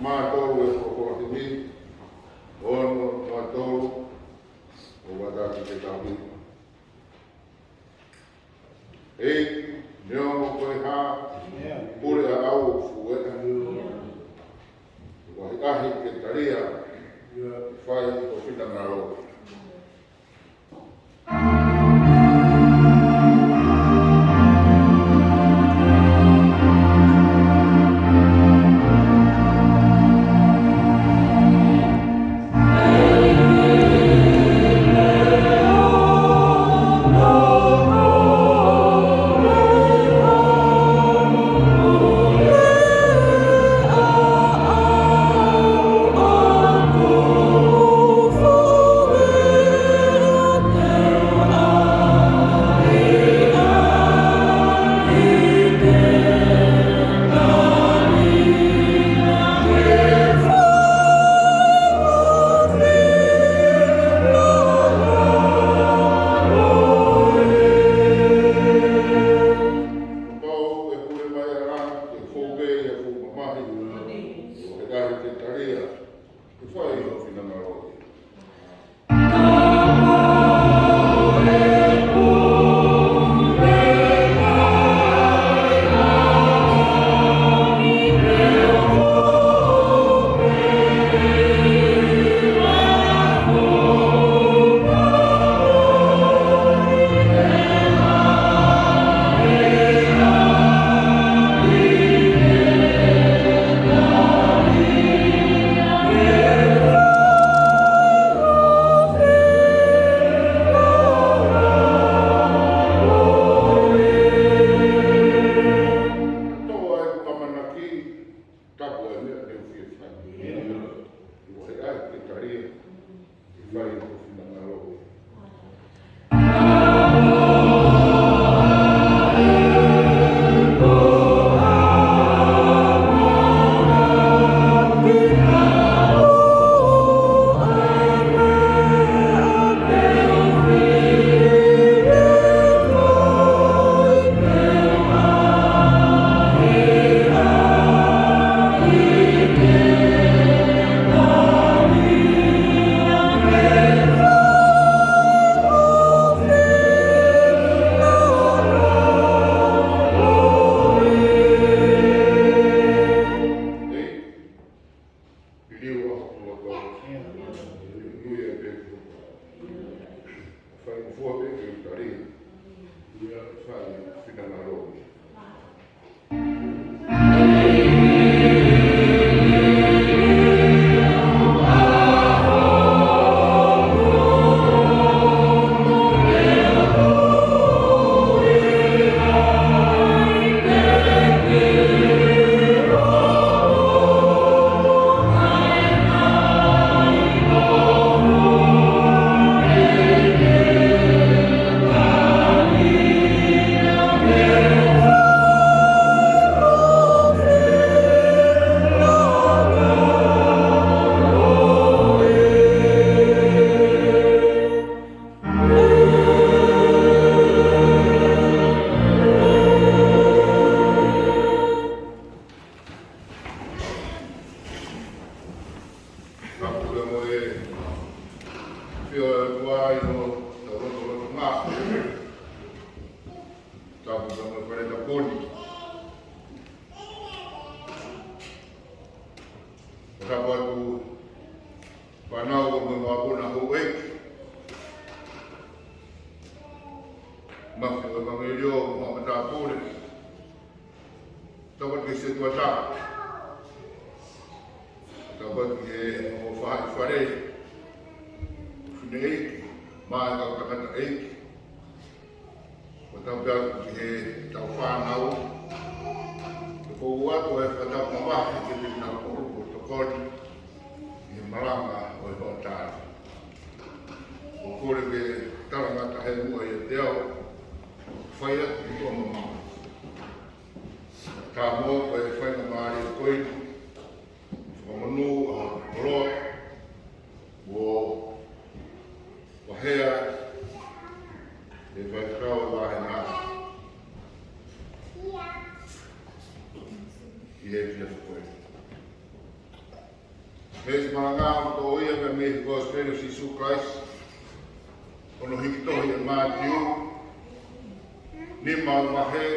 mātou e whakorohimi, ono mātou o wadaki te tawi. Ei, neo koe hā, pure a au fuera. Wahi ahi ke taria, whai o whina ngaro. Malanga o Sapate. O kore ke tarangata he mua i te ao, whaia i tō mama. Tā mō koe whainga māri o koe, whamanu a roa, o hea, e Faifekau e wahe ngā. I he pia koe. Mes Malanga to ia me me Gospel of Jesus Christ. Ono hikito ia Matthew. Ni mahe.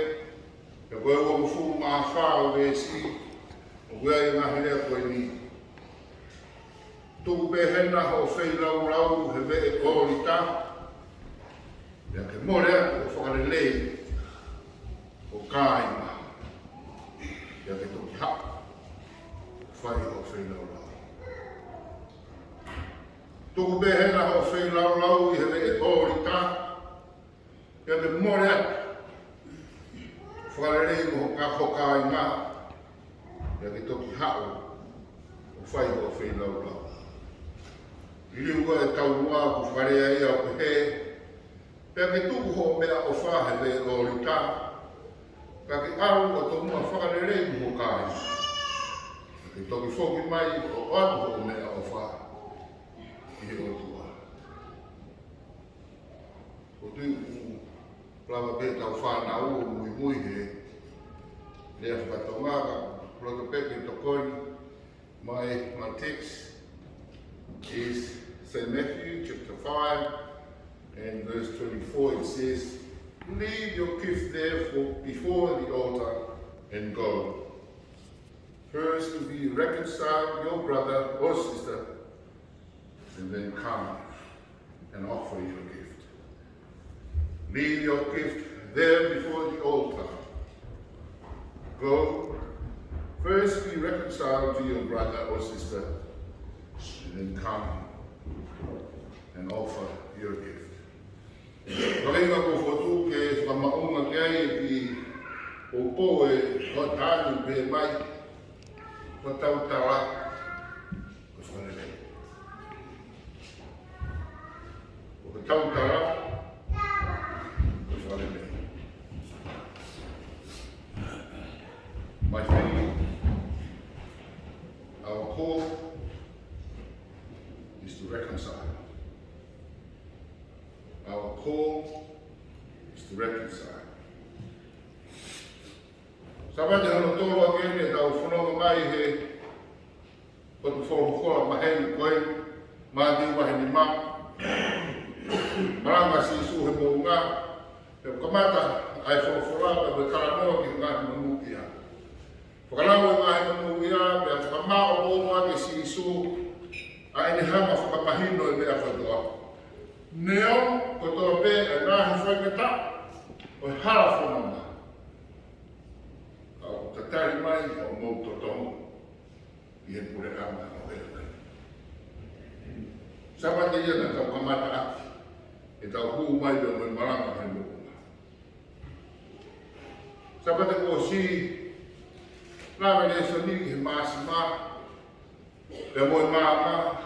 E koe o fu ma fa o vesi. O koe ia ngahele koe ni. Tu behena ho fei lau lau he ve e korita. Ia ke more o whakarelei. O kāinga. Ia ke toki hapa. Whai o fei lau lau. Tuku behena ho fei lau lau i he ve e korita. Ia ke more whakarelei mo ka ho kāinga. Ia ke toki hapa. O whai o fei lau lau. Ili ua e tau mua ku wharea ia o he. Pea ke tuku ho mea o whahe ve o rita. Ka ke aru o to mua whakarelei mo kai. Ke toki whoki mai o atu ho mea o whahe. I o tua. O tui plawa pe tau whanau o mui mui he. Lea whakatongaga. Proto pepe to koi. My text is St. Matthew chapter 5 and verse 24. It says, leave your gift therefore before the altar and go. First to be reconciled your brother or sister, and then come and offer your gift. Leave your gift there before the altar. Go. First be reconciled to your brother or sister, and then come and offer your gift. Kainga ko fotu ke whamaunga kei ki o poe o tānu pe mai o tau tawa o whanelei. O tau tawa o whanelei. My family, our call is to reconcile. Our call is to reconcile. Sapate hano tolo akene tau whanonga mai he kotu whorokola maheni koe maadi waheni ma Malanga si su he mo ngā pe kamata ai whorofora pe karanoa ki ngāhi manukia. Whakalawa ngāhi manukia pe whakamao o ngāhi si su ai ni hama whakamahino e mea whatoa. Neo, ko toa pe e ngāhi whaikata, o hara whanonga. Au tatari mai o mou totongo, i he pure anga o herokai. Sapate ia na tau kamata aki, e tau huu mai o mai Malanga hai mokunga. Sapate ko si, lawe ne soniki he maasi maa, e moi maa,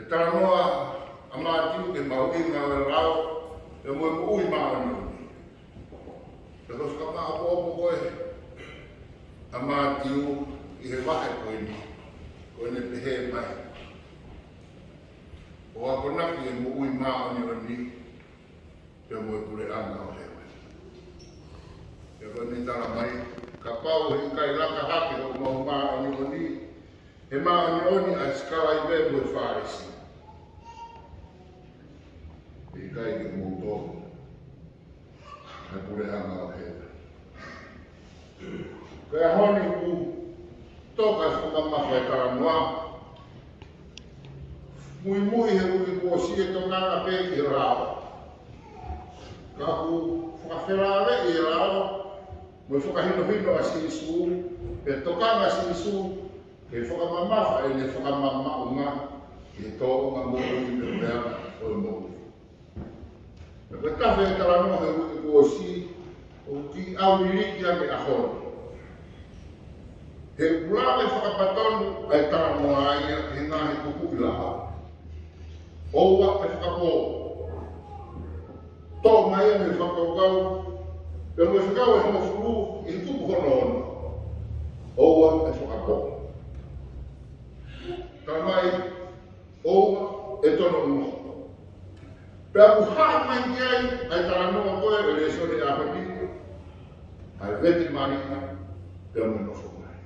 e taranoa amātiu ke mauinga o rao, e moe mo ui maa noni. E koska maa pōpo koe, amātiu i he wahe koe ni, koe ne pehe mai. O ako naki e mo ui maa noni, e moe pure anga o hewe. E koe ni tala mai, ka pau he kai laka hake o mau maa noni, he maa noni a skawa i me moe whāresi. I kai ki mō tōku, e pure anga o hewe. Kaya honi ku toka whakamawha e karanoa. Mui mui he uki kua si e tonganga pe ki rao. Ka ku whakawherare i rao, mui whakahino a si isu, pe tokanga si isu, ke whakamamawha e ne whakamamaunga, i tōunga mō ui me peana o mō. Koe tawhe e karanoa he uki kua si, o ki au niriki ake a hono. He urawe whakapatonu ai karanoa aia he ngahi kuku i lao. Oua e whakapō. Tō mai e me whakaukau, pe me whakau e homo furu i tupu hono ono. Oua e whakapō. Tā mai, oua e tono uno. Pea ku haa mai ki ai taranoa koe e le sone a honi, ai veti marika, pea me nofo mai.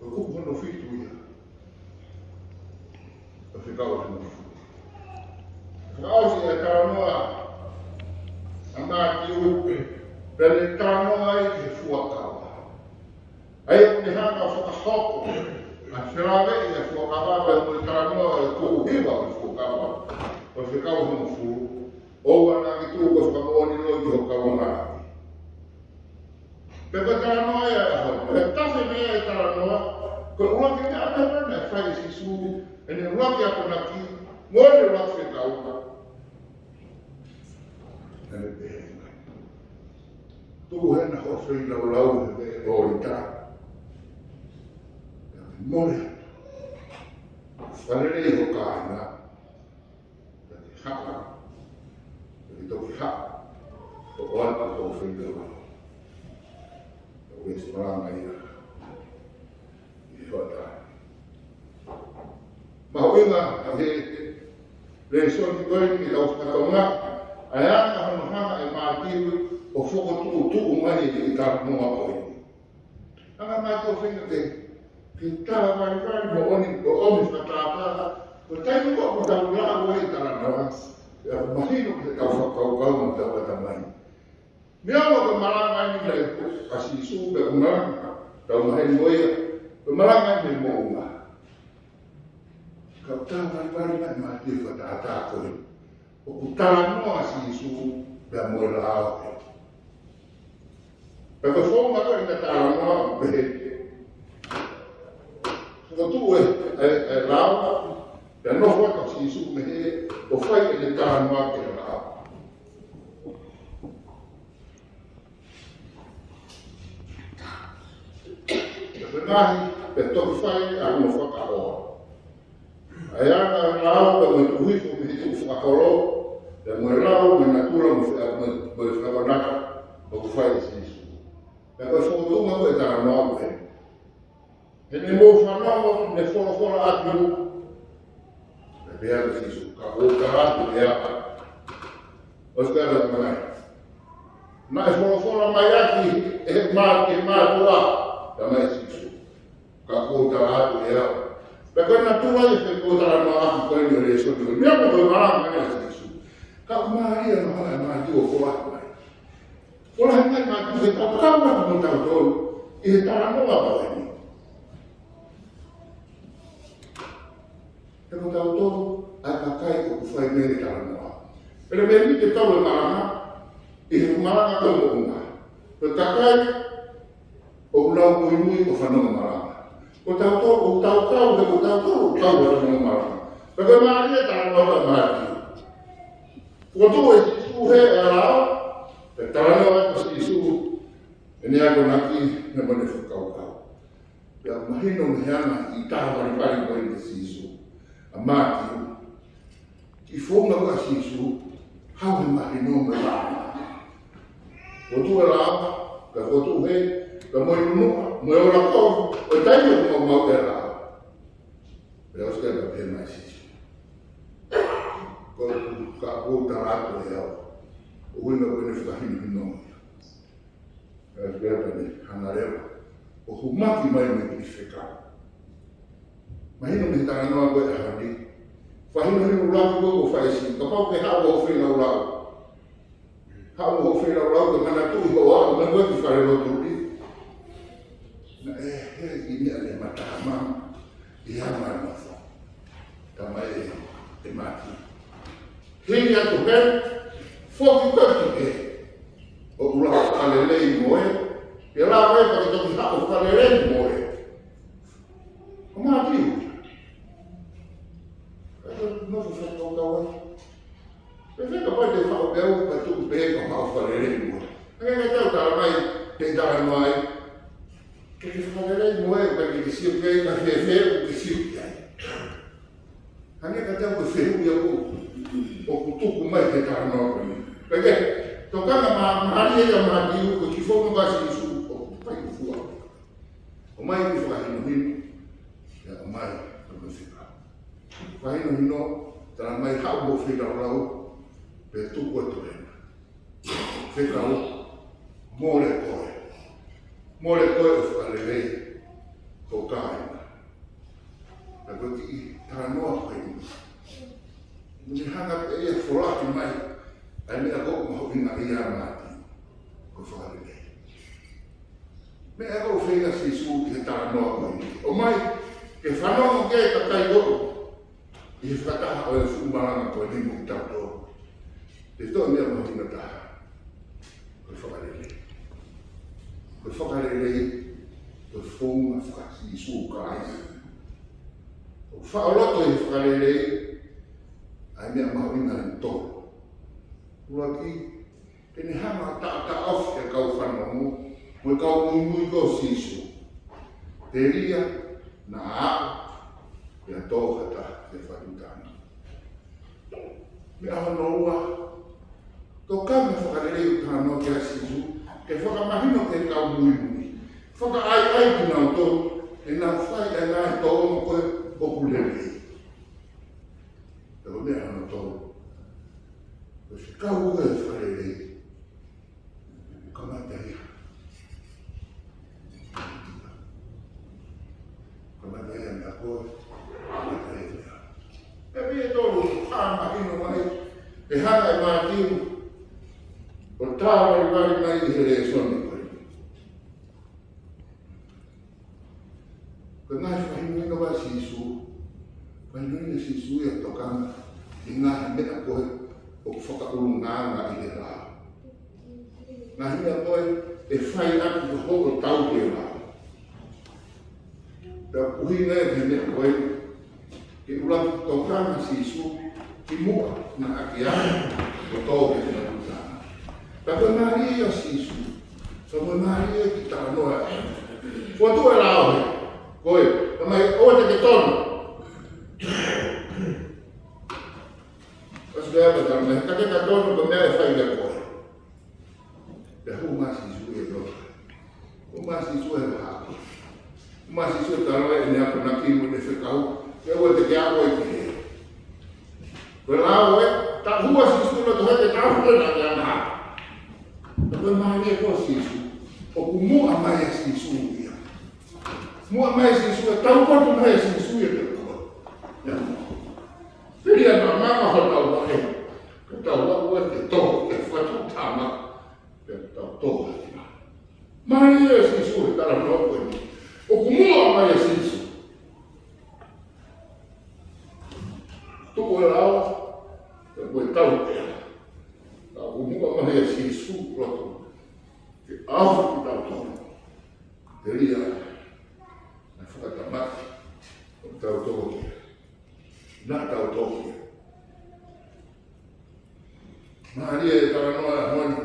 Ko kuku hono fitu ia, Faifekau Sitenitoni. Faifekau si e taranoa amati upe, pele taranoa ai ke fuakawa. Ai o te hanga whakahoko, a whirawe i a fuakawa, pe o te taranoa e kuhiwa o fuakawa, o Faifekau Sitenitoni, o ana ki tu ko whakamoani no ki ho kawangaraki. Pe ko taranoa e a hoi, pe tase mea e taranoa, ko uaki me a pepana e whai si su, e ne uaki a konaki, moe ne uaki Faifekau. Ene pehenga. Tuku hena ho whi lau lau he o i tā. Mone. Whanere ho kāina. Taki haka. Taki toki haka. O atu ho whi lau lau. O e Malanga ia. I hoa tā. Mahoinga a he reisoni koini i au whakatonga. Ayana hana e mātiru o whoko tuku mai i taranoa koini. Anga mātou whinga te tāra wari mo oni o omi whatāpāra, ko taimu ko tau rāua i taranoa, e a mahino ke tau whakaukau mo tau ata mai. Mea mo ka maranga ni le kasi isu pe umaranga, tau maheni moia, pe maranga ni mo unga. Ka tāra wari mai mātiru whatāpā koini. O kutala noa si isu pia moe la ao e. Peko whonga koe ka tala noa pehe. Whakatu e lao, pia noa ka si isu mehe, o whai e le tala noa ke la ao. Peko nahi, pe toki whai a mo whakaroa. Ai ana lao pe mo tuhifu mehe tu whakaro, e moe lau me natura mo whakanaka o ku whai si isu. E koe whotunga koe tara noa koe. E ne mō whanau ne whora atu e pēa ko si isu. Ka o karatu e apa. O skara mai. Na e whora mai aki e mātua ka mai si isu. Ka o karatu e apa. Pe koe natura e te o tara noa aki koe ni o re soti. Mea mo koe maranga mai si isu. Ka maria no hana māti o whorahi mai. Whorahi mai māti he tau kaua mo tau tolu i he taranoa paweni. He mo tau tolu ai kakai o ku whai meri taranoa. Pere meri te tau e maranga i he maranga tau mo unga. Pe kakai o unau mui o whanonga maranga. O tau tolu o tau kau he o tau tolu o tau o whanonga maranga. Pe maria taranoa māti. Ko tu e isu he e rao, e taranoa ko si isu, e ne ako naki me mone whakaukau. Pea mahino me heana i tāwari pari koe te si isu, a mātiu. I whonga koe si isu, hau he mahino me rāna. Ko tu e rao, ka ko tu he, ka moe nunua, moe ora kou, o taio mo mau e rao. Pea oske ka pe mai si isu. Ko ka o tarato e au. O wina wina whakahini hino. E whiata ni hangarewa. O humaki mai me ki Faifekau. Mahino me taranoa koe a handi. Whahino hino ulaku koe o whaisi. Ka pau ke hao o whina ulau. Hao o whina ulau ke mana tui ho au. Me koe ki whare rotu ri. Na he i ni ale matahama. I hama e mawha. Tama e mati. Hini atu he, whoki kati he. O ula whakalelei moe, e la wai pake toki hao whakalelei moe. O mātiu. E no se whakau kawa. E wheka pai te whao pēu, pa tuku pēka hao whakalelei moe. E nga tau tara mai, te tara mai. Ke te whakalelei moe, pa ke te siu kei, ka whewheu, ke siu kei. Hane ka tau ke whehu ia kou. O kutuku mai te taranoa koe. Peke, tokanga mahari e a mahatiu ko ki whonga basi isu o pai ku fua. O mai ki whakahino hino, e o mai o Faifekau. Whahino hino, tana mai hau o whirau lau, pe tuku e torena. Faifekau, mōre koe. Mōre koe o whakalelei, ko kāina. Peko ki taranoa koe. Me ero whenga si su ke tala noa koe. O mai, ke whanongo ke ka kai oro. I he whakataha o e fu Malanga koe ni mu tauto. Te toa mea mahina taha. Koe whakarele. Koe whakarele. Koe whonga whakasi i su ka ai. O whaoloto i whakarele. Ai mea mahina ni toro. Ua ki, tene hanga ta off e kau whanongo. Mo kau mui ko sisu. Te ria na a ia tōhata te whanutana. Me aho noua, tō kame whakarere u tāno kia sisu, ke whakamahino ke kau mui. Whaka ai ki nau tō, e nau whai e ngai tō mo koe oku lere. Te o mea hana tō. Ko se kau koe whakarere, kamata ia. Kamata ia mea koe, kamata ia mea. E pia tōru, whakamahino mai, e hana e mātinu, o tāwai wari mai i here e soni koe. Ko ngai whahinuina wa sisu, whahinuina sisu ia tokanga, i ngahi mea koe, o whakauru nganga i he rā. Ngahi mea koe, e whai atu te hoko tau te rā. Te uhinga e te mea koe, ke ulangi tokanga sisu, ki mua na aki ai, o tōke te nakutana. Ta koe maari ia sisu, so koe maari ia ki taka noa e. Kua tu e rao he, koe, ka mai oa te ke tono. Kasu kea patara, me ka ke ka tono ka mea e whai ia koe. Te hu maa sisu e roa. Hu maa sisu e hako. Hu maa sisu e tarawa e nea kuna kimu ne whekau, ke oa te ke awa e ke. Koe rao e, ta hua sisu na tohe te tāwhue na kia na. Ta koe maari e koe sisu, o ku mua mai e sisu ia. Mua mai e sisu e tau kotu mai e sisu ia te koe. Whiria na mama ho tau wahe, ka tau wahu e te tō, ke whatu tāma, ke tau tō hati ma. Maari e sisu e tara no koe ni, o ku mua mai e sisu. Tuko e rao, te koe tau ea. Ta ku mua mai e sisu roto, ke ahu ki tau tōno. Te ria, na whakatamaki, o tau tōki. Na tau tōki. Maria e tara noa e honi.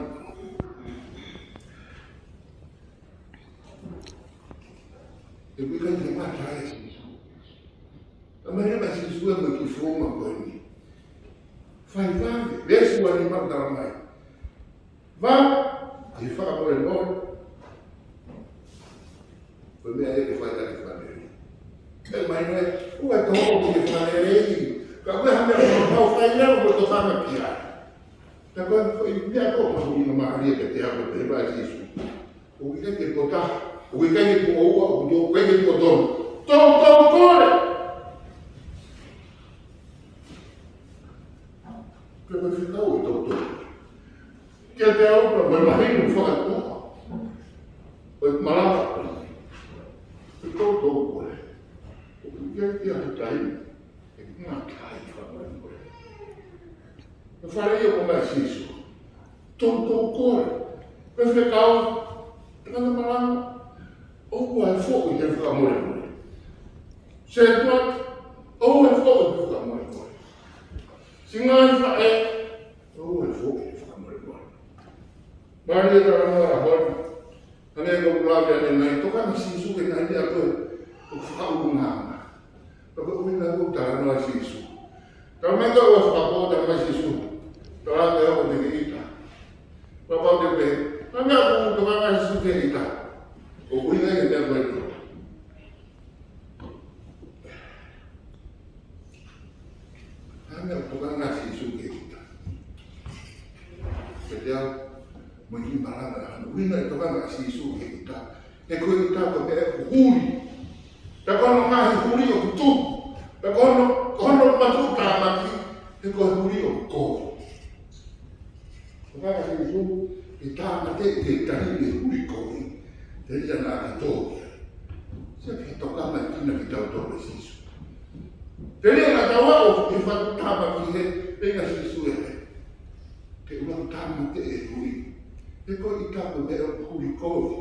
E kui kai te mata e sisu. Ta mai reba sisu e mai ki whoma koe ni. Whai whake, lesu ani matara mai. Wā, te whakapore noi. Koe mea e ke whai tari whaneri. E mai noe, ua tōko ki e whaneri. Ka koe hamea kona mau whai leo ko tō whanga ki ai. Ta koe koe mea kō mahuri no maharia ke te hako te heba e sisu. O ki ke kota, o ki ke ko ua, o ki koe ke ko tono. Tō kore! Koe koe whikau e tō tono. Kia te aupra, koe mahinu whakatoa. Koe Malanga koe. Koe tō kore. O ki ke te tai, e ngā tai whakai koe. Me whare ia ko mai sisu. Tō kore. Faifekau, Sitenitoni Malanga, o ai fo'i te whakamore koe. Se tuat, o ai fo'i te whakamore koe. Singai whae, o ai fo'i te whakamore koe. Mari e tara noa a hoi, ane e kōpulāke ane nai, tokana sisu ke nai mea koe, o whakauru ngāma. Toko uina ko tara noa sisu. Tara mai koe o whakapōta mai sisu. Tara te hoko te ke ita. Papau te pe, na mea ko toka mai sisu ke ita. O uina e mea koe koe. Na mea toka mai sisu ke ita. Ke te au, mo i Malanga, uina e toka mai sisu ke ita. E koe ita ko mea huri. Ta kono mahi huri o kutu. Ta kono matu tāmaki, te koe huri o kō. Whakaka sisu, e tāmate te tahi e huri kōi, Te ita nā ki tōkia. Sia ki toka mai kina ki tau tōre sisu. Te rea ngā tau au ki whatu tāma ki he, e ngā sisu e he. Te ulau tāma te e hui. Te koe i tāma me o huri kōwi.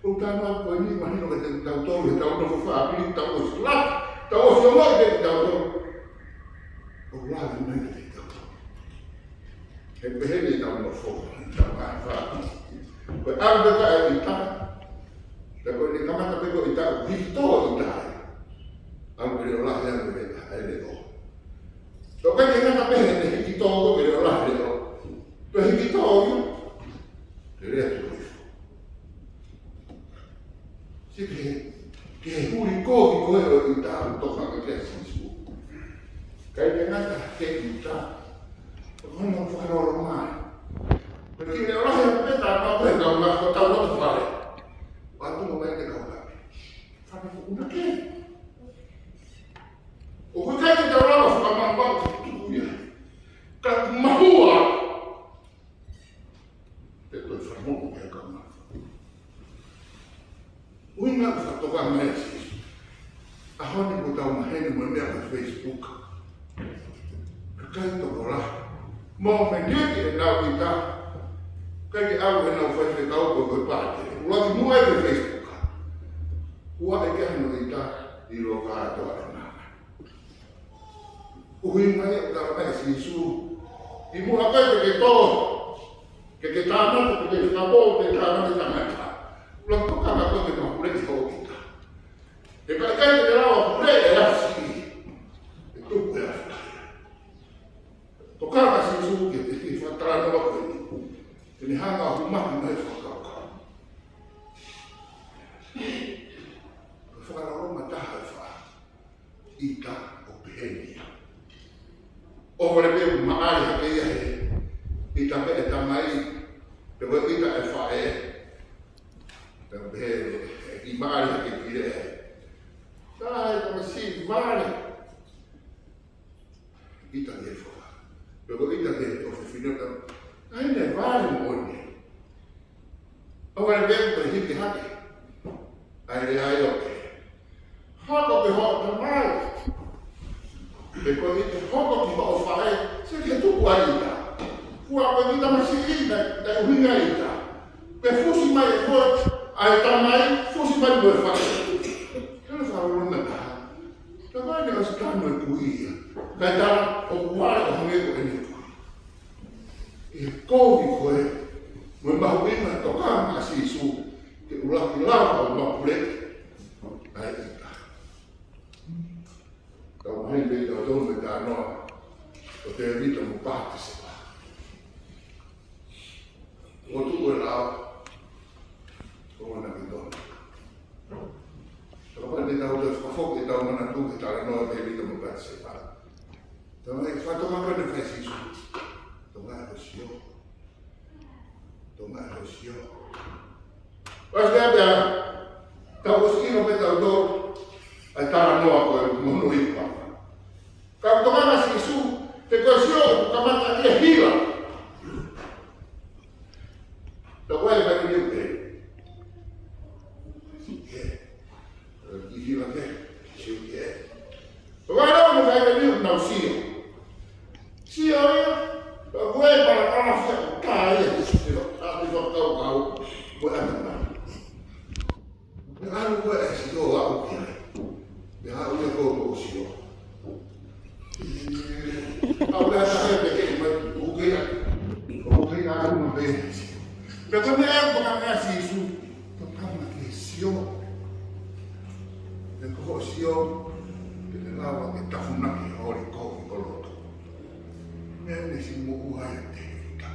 O tāma au koe ni mahino me te tau tōre, tau tōre whaapiri, tau o slap, tau o siomoi te tau tōre. O lawe mai te tau tōre. He pehene tau no fōra, i tau mai whaapiri. Koe au te ka e i tāma. Te koe ni kamata peko i tāu, hito i tāu. Au kere o lahi anu e ka, e le o. Tō kai te ngata pehe te hiki tōko kere o lahi le o. Tō hiki tōko, te rea tu koifu. Si ke huri kōki koe o i tāu toka ka kia sisu. Kai te ngata ke i tāu. Tō koe no whakaroro mai. Pero kine o lahi anu e tāu kau koe kau ngā tau roto whare. Watu mo mai te kaupaki. Whaka whukuna ke. O koe kai te tau rawa whakamambau te tukuia. Ka mahua. Te koe whamoku kia kaumawha. Ui ngā whatoka mai si. A honi ko tau mahene mo mea ka Facebook. Ka kai toko la. Mō me ngeti e nau i tā. Kai ke au he nau Faifekau koe pāte. Ua ki mua e te Facebook. Ua e kia hano i tā i lo ka atoa e nana. Uhi mai e tā mai si su. I mua kai te ke tō. Ke tāmata, ke whakabō, ke tāmata tangata. Ua tuka nga koe te mahule i hō ki tā. E kai kai te rawa pule e asi. E tuku e asi. Toka nga si su ke te ki whatrano wa koe ni. Te ni hanga humaki mai whakau. Whakaroroma taha e wha. Ita o pehenia. O hore peo maari hake ia he. Ita pe e tamai. Te koe ita e wha e. Te pehe i maari hake pire e. Taha e kama si maari. Ita e wha. Te koe ita e o whiwhinota. Aine maari moine. O hore peo te hiki hake. Ai re ai oke. Hoko te hoko te mai. Te koe i te hoko ki ho o whae, se ke tuku ai ita. Kua koe i ta masi i na uhinga ita. Pe fusi mai e koe, ai ta mai, fusi mai koe whae. Kena whaurunga taha. Te koe ne o sikano e kuia. Kai tara o kuare o hange koe ni koe. I kōki koe, mui mahu ina toka nga si su. Te ulaki lawa o mapureki. Ai ita. Tau mahi mei tau tau me tā noa. O te rita mu pāti se pā. O tuku e lao. O wana ki tōna. Tau pai te tau te whakafoki tau mana tuki tāre noa te rita mu pāti se pā. Tau mai whatoka kone whai sisu. Tau mai ho sio. Tau mai ho sio. Mas te apea, tau oskino pe tau tō, ai tāra noa koe mono i pā. Ka tokana si su, te koe sio, ka mata ia hila. Ta koe e kai niu te. Ke, i hila ke, siu ke. Ta koe rau me kai niu nau sio. Sio ia, ta koe para kana fia, ka ia, sio, a ti whakau kau, koe ata mai. Me haru koe e si tō au kere. Me haru ia kōko o si o. Au rea tahe pe kei mai ukea. O ukea aru ma pēne si o. Me koe me eo toka ngā si isu. Tō kama ke si o. Me koko si o. Ke te lawa ke tafunaki hori kōki koloto. Me ene si mo uhai a te ika.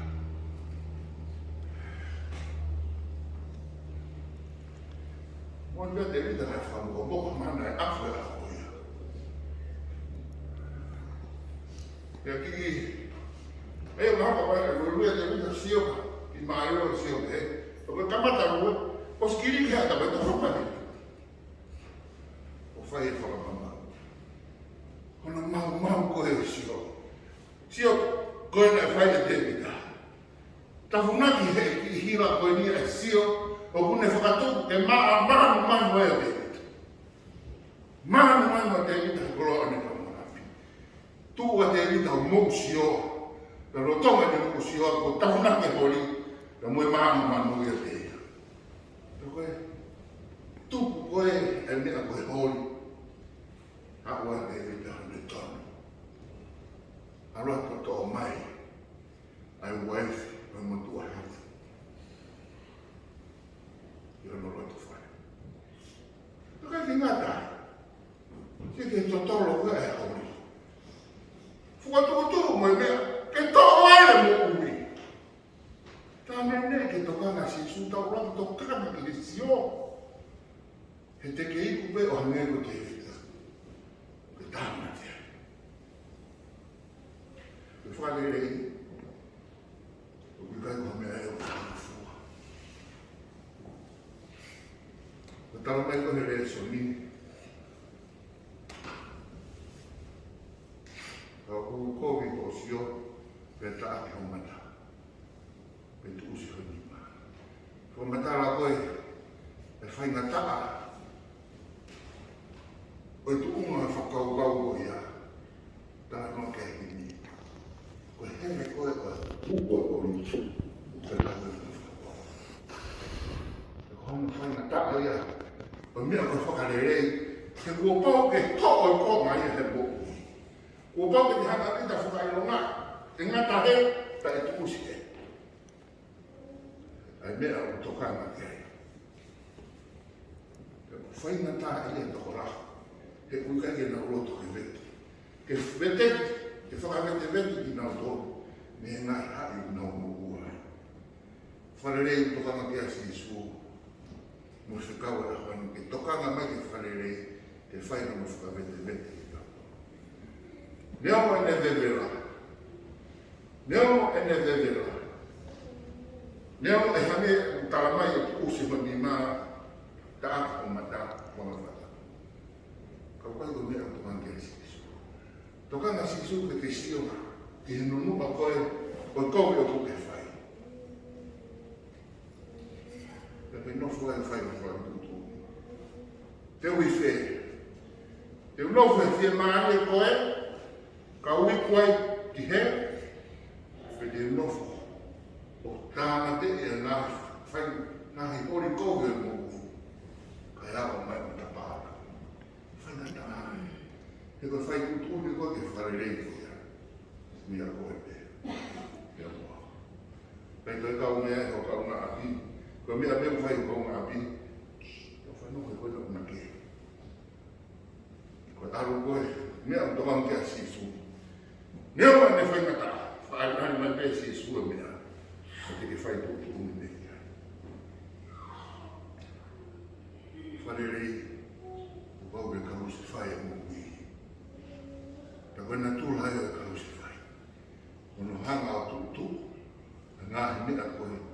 Mon vea te rita na whamu o moka mana e awhe a hoia. Ia ki e o hapa pai e ruia te rita sioka, i mai o sioka e. O ke kamata rua, o skiri ki hata pai ta whapani. O whai e whakamama. Hona mau koe o sio. Sio koe na whai e te rita. Ta funaki he ki hira koe ni e sio, o kune whakatuku ke maa mai moe te. Maa mai moe te ita kolo ane ka marapi. Tu a te ita mo sio. Ka rotonga te mo sio ko tafuna ke holi. Ka moe maa moe te ita. Koe tu koe e mea koe holi. Hawa te ita hane tonu. Aroa ko to mai. Ai wife mai mo tu a hati. Io non lo fare. Perché che nata? Che totoro che è ora. Fu tu ma che to è mo uri. Tamene che tocca si su da un toccare che sio. E te che i cube o nego te vita. Che tamate. Per fare lei. O che come è talo mai con le soli. Ko kovi ko sio per ta che mata. Per tu si ma. Ko mata la poi e fai ngata. O tu una fa kau ia. Ta no che ni. Ko hele ko ko ni. Per la ko no fai ngata ia. O mea ko whakarerei, ke kua pau ke to'o i kō mai e he mōku. Kua pau ke te hanga ita whakaironga, te ngata he, ta e tukusi e. Ai mea o tokanga ke ai. Whai ngata e e toko raha, he kuikai e na uroto ke vetu. Ke vete, ke whakavete vetu ki nau tōru, me he ngai hai nau mōku ai. Wharerei tokanga ke asi i sū. Mo se kawa e hanu ke tokanga mai ke whakarerei te whaina mo whakavete ki tau. Neo e ne vevera. Neo e ne vevera. Neo e hane talamai e tu usi mani maa ta aka o mata wanga wata. Kau kai ko mea tokanga ke sisu. Tokanga sisu ke sio ki he nunuma koe o koe o kuke whai. Pe no foi fai tudo. Teu ife. Teu no foi fie mari koe. Ka ui koe ki he. Pe teu no foi. O tāna te e nā fai nā hi ori koe mo. Ka ea mai o ta pāka. Fai nā tāna. Te koe fai tutu ni koe ke wharerei koe. Mia koe pe. Pea moa. Pai koe kau mea o kau na api. Ko mea meu fai ko ngā api, ko whanau e koe na ke. Ko taru koe, mea o tokam ke a sisu. Nea wa ne whai ngata, whaai mai pe sisu e mea, ko te ke whai tōtu umi ne kia. Wharerei, ko pau e karu se whai e mo kui. Ta koe na tūlai e karu se whai. Ono hanga o tūtu, ngā he mea koe,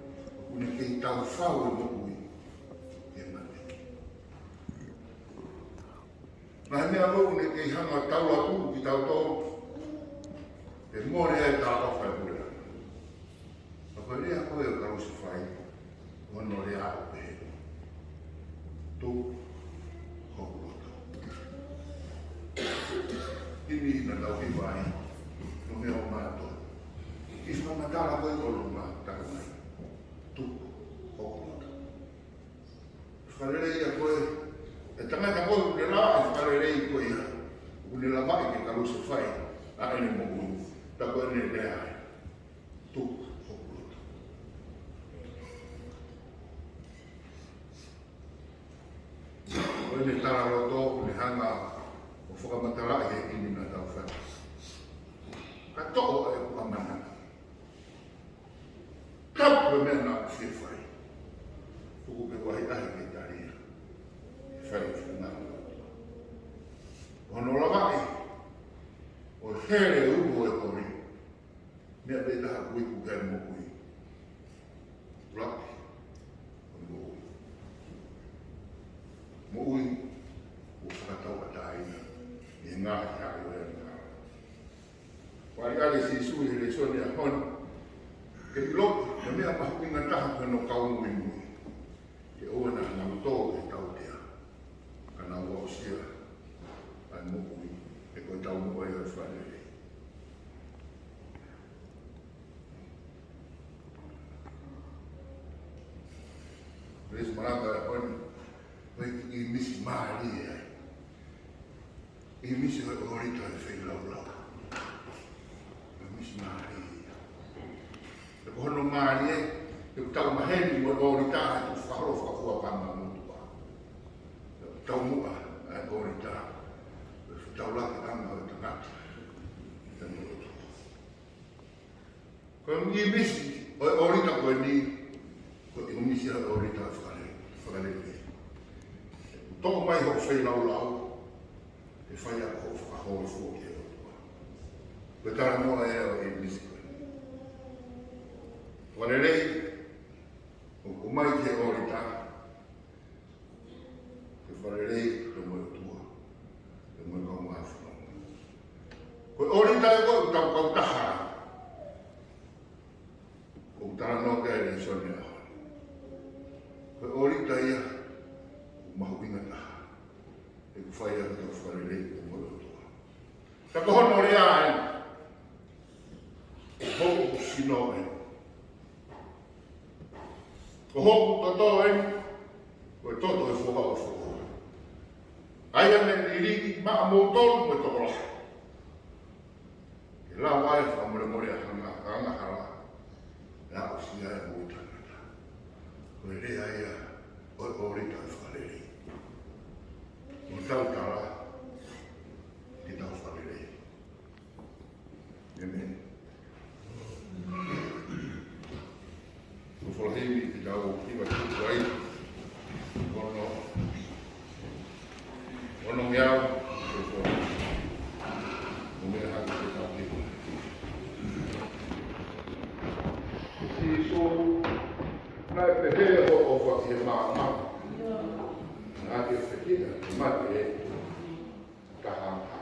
une kei tau whau e mokui e mate. Nā mea mo une kei hanga tau atu ki tau tō e mōre e tā awhai mure. A koe rea koe o karu se whai, ono rea o pehe. Tō hoku roto. Ini ina tau hi wai, no mea o mātua. I whamatara koe o runga tau mai. Tuku, hokulota. Whakarerei a koe, e tangata koe une rā e whakarerei koe ia. Une la mai ke karusa whai, a ene mo ui, ta koe ne rea ai. Tuku, hokulota. Koe ne tara roto, une hanga o whakamatara e ini na tau whai. Ka toko e kuamana. Kapu me na fie whai. Fuku pe wahi ahi ke taria. Whai whunga. Hono rawai. O here uho e kori. Mea pe taha kuiku kai mo kui. Raki. Mo ui. Mo ui. O whakatau a taina. I ngā hea o e ngā. Wai ale si sui he le soni a hono. Ke loku, na mea mahuinga taha ka no kau mui mui. Ke oa na ngau tō Maria. I misi orita e whai lau. Misi Maria. E kohono Maria, e tau maheni mo orita e tu whahoro whakua kama mutua. Tau mua e orita. E tau laki anga o tangata. E mutua. Ko mi misi o orita koe ni, ko i misi orita e whakale. Tō mai ho whai lau, e whai a ho whakahoro fuoki e otua. Pe tāra moa e o e misi koe. Warerei, o mai ke orita, ke warerei ke moe otua, ke moe kau maa whanau. Koe orita e koe utau kau taha, o tāra noa ke e sone aho. Koe orita ia, mahuinga taha. E ku whai atu tau wharerei o moe otua. Ta kohono rea e, hoku sino e. Ko hoku toto e, koe toto e whoha o whoha. Ai ane iriki maa mōtoro koe toko laha. E lau ai whamore more a hanga hara. E ako sia e mōtangata. Koe rea ia, oi orita e wharerei. O tau tara, ki tau wharerei. Amen. O whalahimi ki tau kiwa tuku ai, ono miau, o mea haki ki tau kiwa. Si so, nai pehe o whaki e maa maa. Ake whekina, mate e kahanga.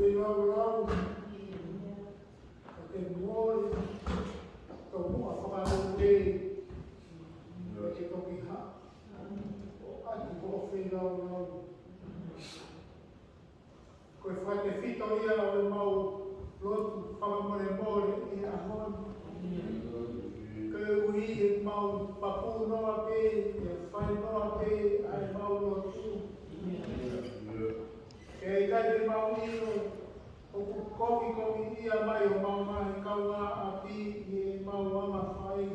fui lau, ke moi, to mua whakarote, ke toki ha, o ati ko fui lau. Koe whai te whito ia o e mau lotu whakamore i a hon. Koe ui e mau papu noa pe, e whai noa pe, a e mau lotu. Kei kai te mau ino, o ku komi ia mai o mau mai kaunga a pi i e mau ama whai.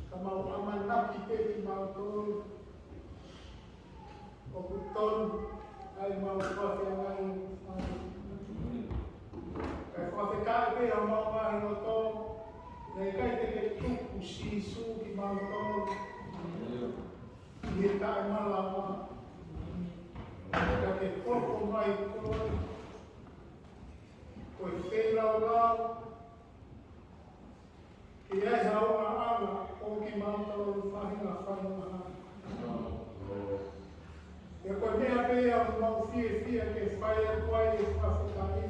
Ka mau ama napi pe ki mau tonu. O ku tonu, ai mau whawhi angai. Kai whawhekai pe a mau mai no tonu. Nei kai te ke tuku si su ki mau tonu. I he kai malanga. Ka ke koko mai koe. Koe whenau. Ki ai haunga anga o ki mau tonu whahinga whahinga. E koe mea pēa o mau whia ke whai atuai e whawhekai.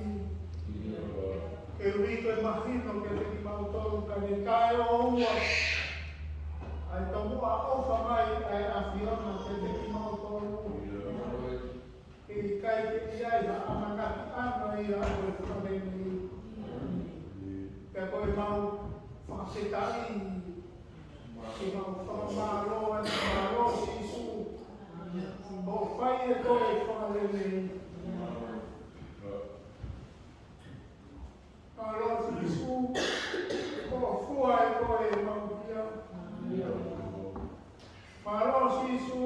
Ke ui koe mahino ke te ki mau tonu ka ne kai o ua. Ai tomua ofa mai ai a whiona ke te ki mau tonu. Ke i kai te iai ha amanaki ana i a koe whaneni. Ke koe mau whawhekai. Ke mau whamaro e whamaro sisu. O whai e koe whaneni. Alo sisu, o fua e koe mautia. Alo sisu,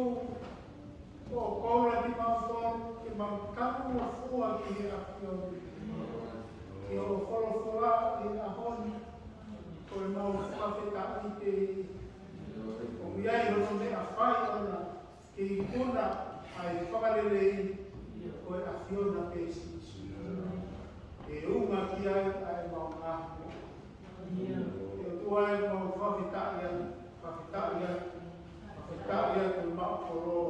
o koura ki mautonu, ki mautamu a fua ki a kioni. Ki o wholofora i a honi, koe mau whawheta i te. O miai hono me a whai ona, ki i kuna ai whakarelei, koe a whiona pe sisu. E unga ki ai mau ngāhu. E tua e mau whawhetaia koe mau koroa.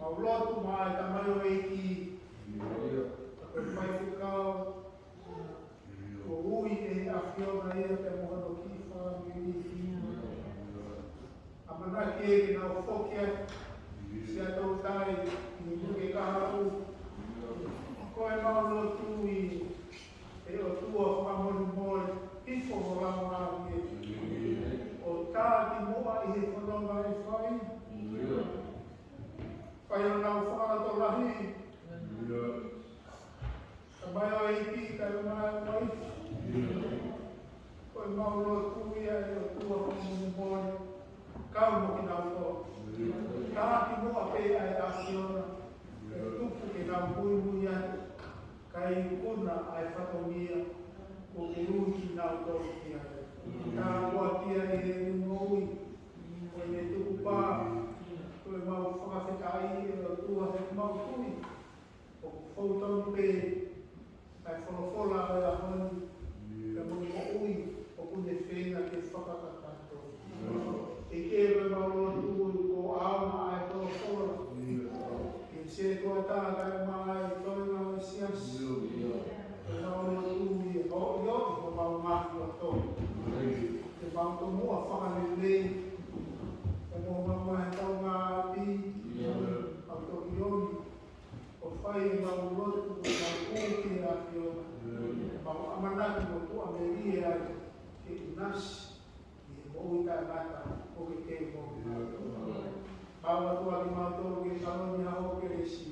Mau lotu mai ta mai o eiki. Koe Faifekau. Ko ui e a whiona ia te mohano ki whanamiri. Amana ki e ki nau whokia. Sia tau tai i muke kaharu. Koe mau lotu i e o tua whamori pifo ho lau ngāwe. O tā ki mua i he whanonga e whai. Whai o nau whanato lahi. Ka mai o eiki, ka mai o mai. Koe mau lotu i e o tua whamori. Kau mo ki nau tō. Tā ki mua pe ai a whiona. E tupu ki nau hui mui ai. Kai kuna ai whatomia o ke ruki nau tau ki ai. Tā kua kia i he ngoi, koe ne tuku pā, koe mau whakawhekai e o tua he mau tui. O whautonu pē, ai wholofola ai a honi, ka moni o ui, o kune whenga ke whakakatato. E ke koe mau roa tui ko auma ai wholofola. Ke se koe tā kai mai, toina o sias. Ke mau roa tui, o ioti ko mau ngāhi o tō. Ke mau tō mua whakanelei. Ke mau mau he tau ngā pi. Au tō ioni. O whai e mau rotu, mau kōke a whiona. Mau amanaki mo kua me rie ai. Ke inasi. I he mou i kai ngata. O ke ke mou. Mau atua ki mau tō ke kaloni a hoke resi.